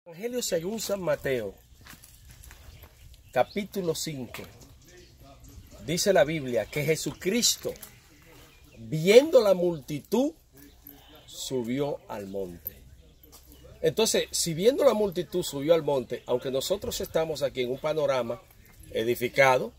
Evangelio según San Mateo, capítulo 5, dice la Biblia que Jesucristo, viendo la multitud, subió al monte. Entonces, si viendo la multitud subió al monte, aunque nosotros estamos aquí en un panorama edificado,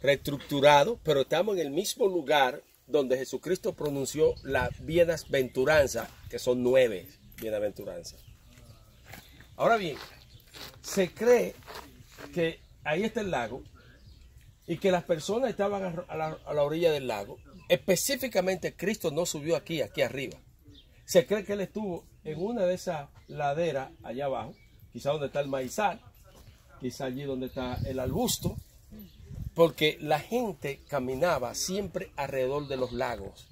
reestructurado, pero estamos en el mismo lugar donde Jesucristo pronunció la bienaventuranza, que son 9 bienaventuranzas. Ahora bien, se cree que ahí está el lago y que las personas estaban a la orilla del lago. Específicamente Cristo no subió aquí arriba. Se cree que él estuvo en una de esas laderas allá abajo, quizá donde está el maizal, quizá allí donde está el arbusto, porque la gente caminaba siempre alrededor de los lagos.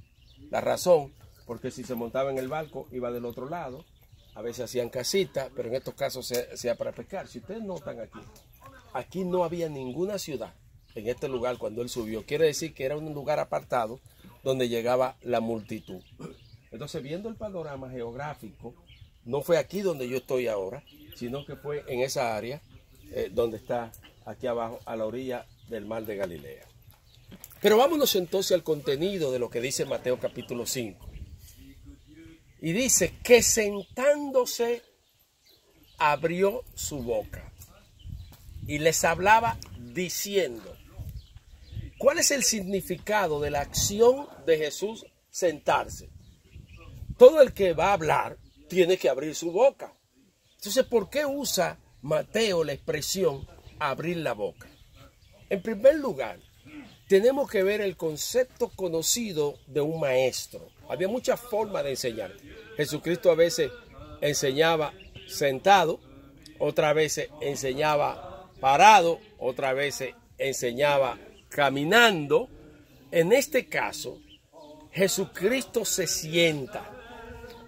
La razón, porque si se montaba en el barco iba del otro lado. A veces hacían casitas, pero en estos casos se hacía para pescar. Si ustedes notan aquí no había ninguna ciudad en este lugar cuando él subió. Quiere decir que era un lugar apartado donde llegaba la multitud. Entonces, viendo el panorama geográfico, no fue aquí donde yo estoy ahora, sino que fue en esa área donde está aquí abajo, a la orilla del mar de Galilea. Pero vámonos entonces al contenido de lo que dice Mateo capítulo 5. Y dice que sentándose abrió su boca y les hablaba diciendo. ¿Cuál es el significado de la acción de Jesús sentarse? Todo el que va a hablar tiene que abrir su boca. Entonces, ¿por qué usa Mateo la expresión abrir la boca? En primer lugar, tenemos que ver el concepto conocido de un maestro. Había muchas formas de enseñar. Jesucristo a veces enseñaba sentado, otras veces enseñaba parado, otras veces enseñaba caminando. En este caso, Jesucristo se sienta.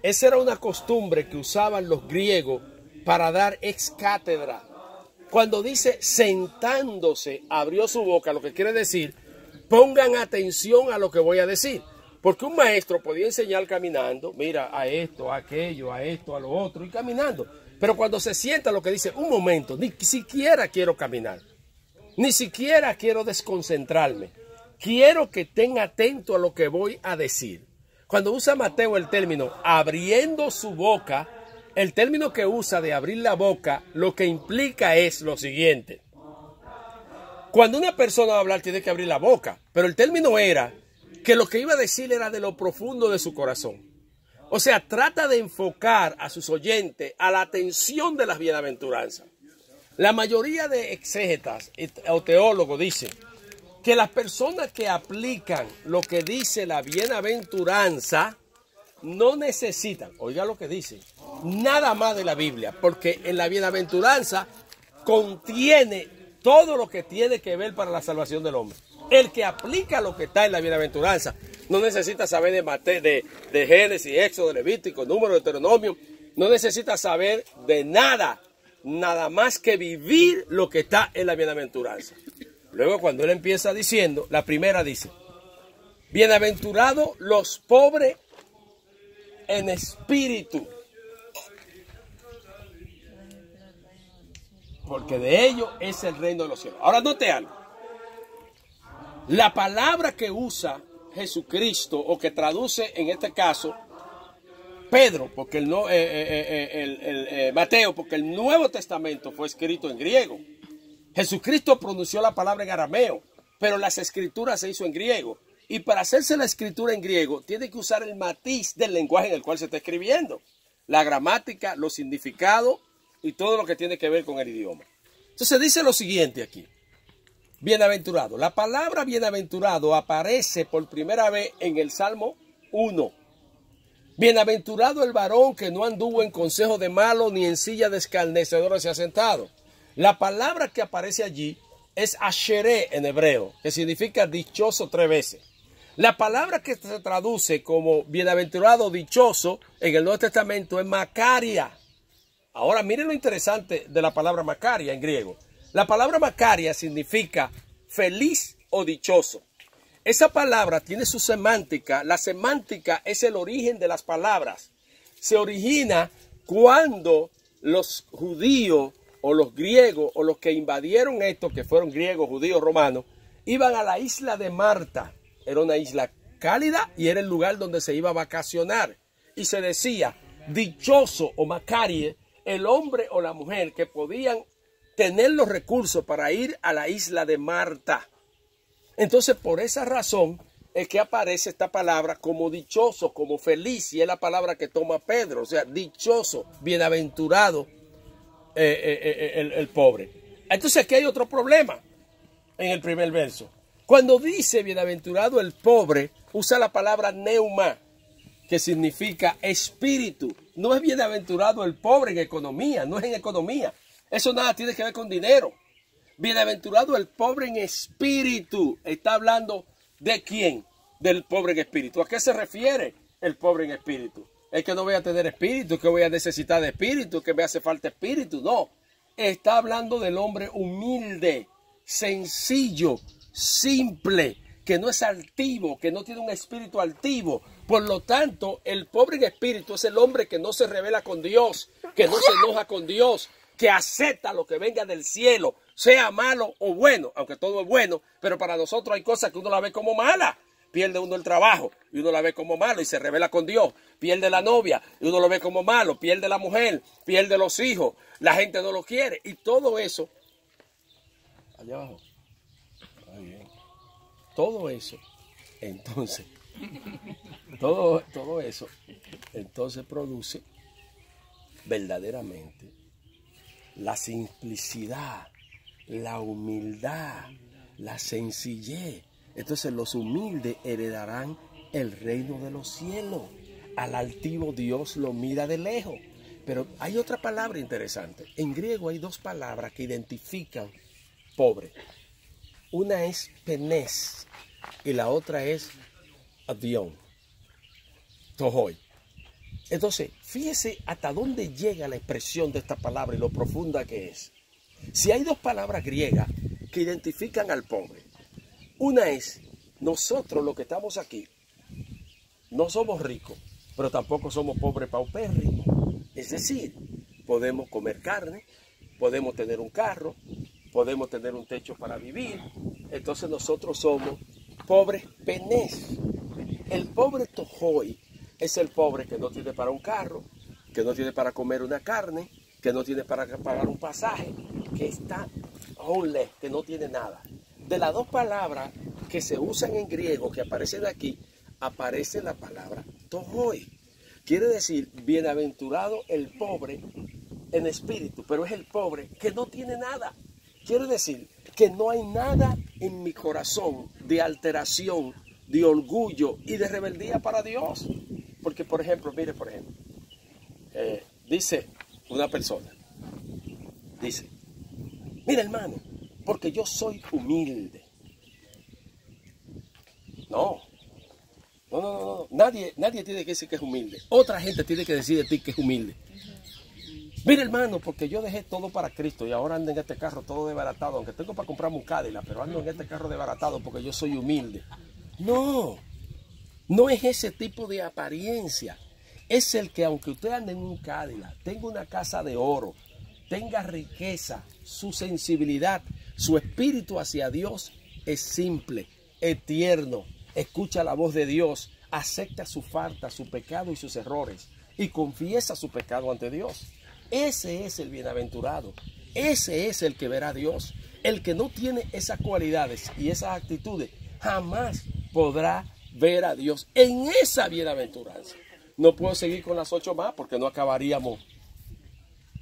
Esa era una costumbre que usaban los griegos para dar ex cátedra. Cuando dice sentándose, abrió su boca, lo que quiere decir, pongan atención a lo que voy a decir. Porque un maestro podía enseñar caminando, mira, a esto, a aquello, a esto, a lo otro, y caminando. Pero cuando se sienta lo que dice, un momento, ni siquiera quiero caminar, ni siquiera quiero desconcentrarme. Quiero que estén atentos a lo que voy a decir. Cuando usa Mateo el término abriendo su boca, el término que usa de abrir la boca, lo que implica es lo siguiente. Cuando una persona va a hablar tiene que abrir la boca, pero el término era que lo que iba a decir era de lo profundo de su corazón. O sea, trata de enfocar a sus oyentes a la atención de las bienaventuranzas. La mayoría de exégetas o teólogos dicen que las personas que aplican lo que dice la bienaventuranza no necesitan, oiga lo que dice, nada más de la Biblia, porque en la bienaventuranza contiene todo lo que tiene que ver para la salvación del hombre. El que aplica lo que está en la bienaventuranza no necesita saber de Génesis, Éxodo, Levítico, Número, Deuteronomio. No necesita saber de nada, nada más que vivir lo que está en la bienaventuranza. Luego cuando él empieza diciendo, la primera dice, bienaventurados los pobres en espíritu, porque de ellos es el reino de los cielos. Ahora note algo. La palabra que usa Jesucristo, o que traduce en este caso Pedro, porque Mateo, porque el Nuevo Testamento fue escrito en griego. Jesucristo pronunció la palabra en arameo, pero las escrituras se hizo en griego. Y para hacerse la escritura en griego, tiene que usar el matiz del lenguaje en el cual se está escribiendo. La gramática, los significados y todo lo que tiene que ver con el idioma. Entonces dice lo siguiente aquí. Bienaventurado. La palabra bienaventurado aparece por primera vez en el Salmo 1. Bienaventurado el varón que no anduvo en consejo de malo ni en silla de escarnecedores se ha sentado. La palabra que aparece allí es asheré en hebreo, que significa dichoso 3 veces. La palabra que se traduce como bienaventurado, dichoso, en el Nuevo Testamento es Macaria. Ahora miren lo interesante de la palabra Macaria en griego. La palabra Macaria significa feliz o dichoso. Esa palabra tiene su semántica. La semántica es el origen de las palabras. Se origina cuando los judíos o los griegos o los que invadieron esto, que fueron griegos, judíos, romanos, iban a la isla de Marta. Era una isla cálida y era el lugar donde se iba a vacacionar. Y se decía, dichoso o macarie, el hombre o la mujer que podían tener los recursos para ir a la isla de Marta. Entonces, por esa razón es que aparece esta palabra como dichoso, como feliz, y es la palabra que toma Pedro, o sea, dichoso, bienaventurado el pobre. Entonces aquí hay otro problema en el primer verso. Cuando dice bienaventurado el pobre, usa la palabra neuma, que significa espíritu. No es bienaventurado el pobre en economía, no es en economía. Eso nada tiene que ver con dinero. Bienaventurado el pobre en espíritu. Está hablando ¿de quién? Del pobre en espíritu. ¿A qué se refiere el pobre en espíritu? Es que no voy a tener espíritu, que voy a necesitar de espíritu, que me hace falta espíritu. No, está hablando del hombre humilde, sencillo, simple, que no es altivo, que no tiene un espíritu altivo. Por lo tanto, el pobre en espíritu es el hombre que no se revela con Dios, que no se enoja con Dios, que acepta lo que venga del cielo, sea malo o bueno, aunque todo es bueno, pero para nosotros hay cosas que uno la ve como mala. Pierde uno el trabajo y uno la ve como malo y se revela con Dios. Pierde la novia y uno lo ve como malo. Pierde la mujer, pierde los hijos. La gente no lo quiere. Y todo eso, allá abajo, muy bien. Todo eso, entonces, todo eso, entonces produce verdaderamente la simplicidad, la humildad, la sencillez. Entonces los humildes heredarán el reino de los cielos. Al altivo Dios lo mira de lejos. Pero hay otra palabra interesante. En griego hay dos palabras que identifican pobre. Una es penes y la otra es adión, tohoi. Entonces, fíjese hasta dónde llega la expresión de esta palabra y lo profunda que es. Si hay dos palabras griegas que identifican al pobre, una es, nosotros los que estamos aquí, no somos ricos, pero tampoco somos pobres paupérrimos. Es decir, podemos comer carne, podemos tener un carro, podemos tener un techo para vivir. Entonces nosotros somos pobres penés. El pobre tohoi es el pobre que no tiene para un carro, que no tiene para comer una carne, que no tiene para pagar un pasaje, que está homeless, que no tiene nada. De las dos palabras que se usan en griego, que aparecen aquí, aparece la palabra tohoi. Quiere decir, bienaventurado el pobre en espíritu, pero es el pobre que no tiene nada. Quiere decir que no hay nada en mi corazón de alteración, de orgullo y de rebeldía para Dios. Porque, por ejemplo, mire, dice una persona, dice, mira hermano, porque yo soy humilde. No. Nadie tiene que decir que es humilde. Otra gente tiene que decir de ti que es humilde. Mira hermano, porque yo dejé todo para Cristo y ahora ando en este carro todo desbaratado, aunque tengo para comprarme un Cadillac, pero ando en este carro desbaratado porque yo soy humilde. No es ese tipo de apariencia. Es el que aunque usted ande en un Cadillac, tenga una casa de oro, tenga riqueza, su sensibilidad, su espíritu hacia Dios es simple, es tierno, escucha la voz de Dios, acepta su falta, su pecado y sus errores y confiesa su pecado ante Dios. Ese es el bienaventurado, ese es el que verá a Dios. El que no tiene esas cualidades y esas actitudes jamás podrá ver a Dios en esa bienaventuranza. No puedo seguir con las 8 más porque no acabaríamos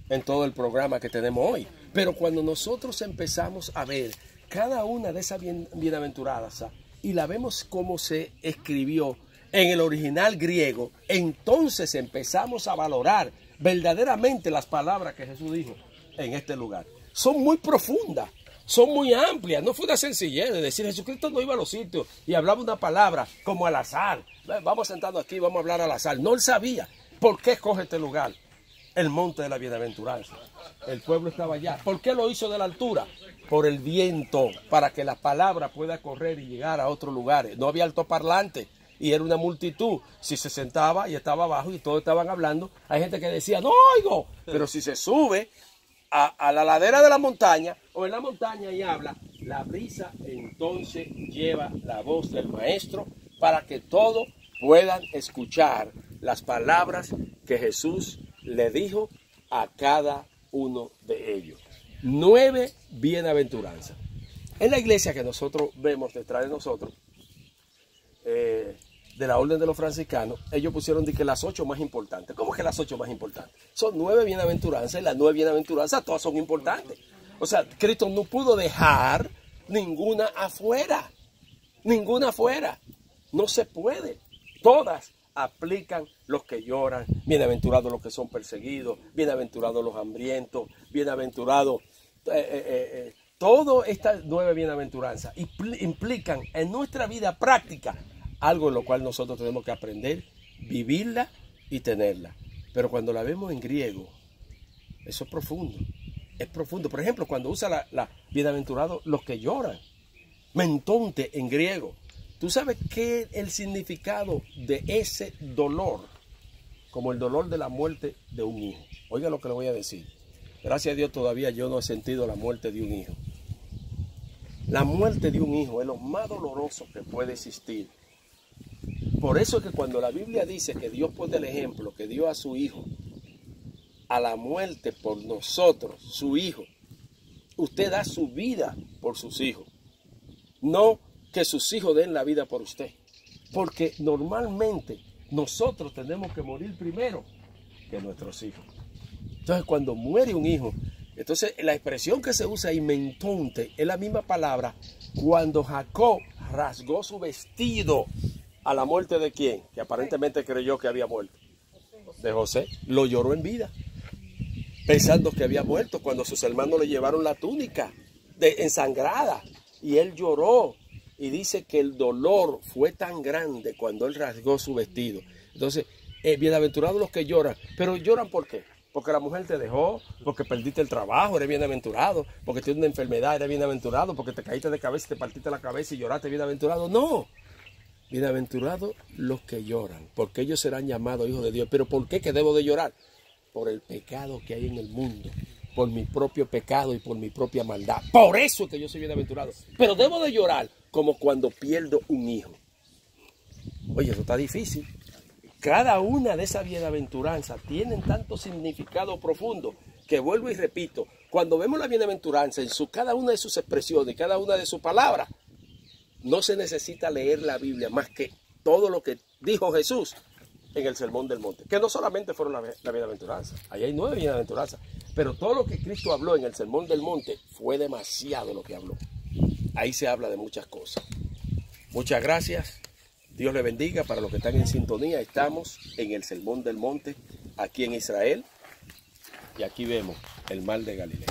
en todo el programa que tenemos hoy. Pero cuando nosotros empezamos a ver cada una de esas bienaventuradas y la vemos cómo se escribió en el original griego, entonces empezamos a valorar verdaderamente las palabras que Jesús dijo en este lugar. Son muy profundas, son muy amplias. No fue una sencillez de decir Jesucristo no iba a los sitios y hablaba una palabra como al azar. Vamos sentando aquí, vamos a hablar al azar. No, él sabía por qué escoge este lugar, el monte de la bienaventuranza. El pueblo estaba allá. ¿Por qué lo hizo de la altura? Por el viento, para que la palabra pueda correr y llegar a otros lugares. No había altoparlante y era una multitud. Si se sentaba y estaba abajo y todos estaban hablando, hay gente que decía, no oigo. Pero si se sube a la ladera de la montaña o en la montaña y habla, la brisa entonces lleva la voz del maestro para que todos puedan escuchar las palabras que Jesús le dijo a cada uno de ellos. 9 bienaventuranzas. En la iglesia que nosotros vemos detrás de nosotros, de la orden de los franciscanos, ellos pusieron de que las 8 más importantes. ¿Cómo que las 8 más importantes? Son 9 bienaventuranzas y las 9 bienaventuranzas todas son importantes. O sea, Cristo no pudo dejar ninguna afuera. Ninguna afuera. No se puede. Todas aplican los que lloran, bienaventurados los que son perseguidos, bienaventurados los hambrientos, bienaventurados. Todas estas 9 bienaventuranzas implican en nuestra vida práctica algo en lo cual nosotros tenemos que aprender, vivirla y tenerla. Pero cuando la vemos en griego, eso es profundo. Es profundo. Por ejemplo, cuando usa la bienaventurados los que lloran, mentonte en griego. ¿Tú sabes qué es el significado de ese dolor? Como el dolor de la muerte de un hijo. Oiga lo que le voy a decir. Gracias a Dios todavía yo no he sentido la muerte de un hijo. La muerte de un hijo es lo más doloroso que puede existir. Por eso es que cuando la Biblia dice que Dios pone el ejemplo que dio a su hijo a la muerte por nosotros, su hijo, usted da su vida por sus hijos. No que sus hijos den la vida por usted. Porque normalmente nosotros tenemos que morir primero que nuestros hijos. Entonces cuando muere un hijo, entonces la expresión que se usa ahí, mentonte, es la misma palabra cuando Jacob rasgó su vestido a la muerte de ¿quién? Que aparentemente creyó que había muerto. De José. Lo lloró en vida, pensando que había muerto, cuando sus hermanos le llevaron la túnica ensangrada y él lloró. Y dice que el dolor fue tan grande cuando él rasgó su vestido. Entonces, bienaventurados los que lloran. Pero lloran ¿por qué? Porque la mujer te dejó, porque perdiste el trabajo, eres bienaventurado, porque tienes una enfermedad, eres bienaventurado, porque te caíste de cabeza y te partiste la cabeza y lloraste, bienaventurado. No. Bienaventurados los que lloran, porque ellos serán llamados hijos de Dios. ¿Pero por qué que debo de llorar? Por el pecado que hay en el mundo, por mi propio pecado y por mi propia maldad. Por eso es que yo soy bienaventurado. Pero debo de llorar como cuando pierdo un hijo. Oye, eso está difícil. Cada una de esas bienaventuranzas tienen tanto significado profundo que vuelvo y repito, cuando vemos la bienaventuranza en cada una de sus expresiones, cada una de sus palabras, no se necesita leer la Biblia más que todo lo que dijo Jesús en el Sermón del Monte. Que no solamente fueron la bienaventuranza, ahí hay 9 bienaventuranzas, pero todo lo que Cristo habló en el Sermón del Monte fue demasiado lo que habló. Ahí se habla de muchas cosas. Muchas gracias. Dios le bendiga. Para los que están en sintonía, estamos en el Sermón del Monte, aquí en Israel. Y aquí vemos el mar de Galilea.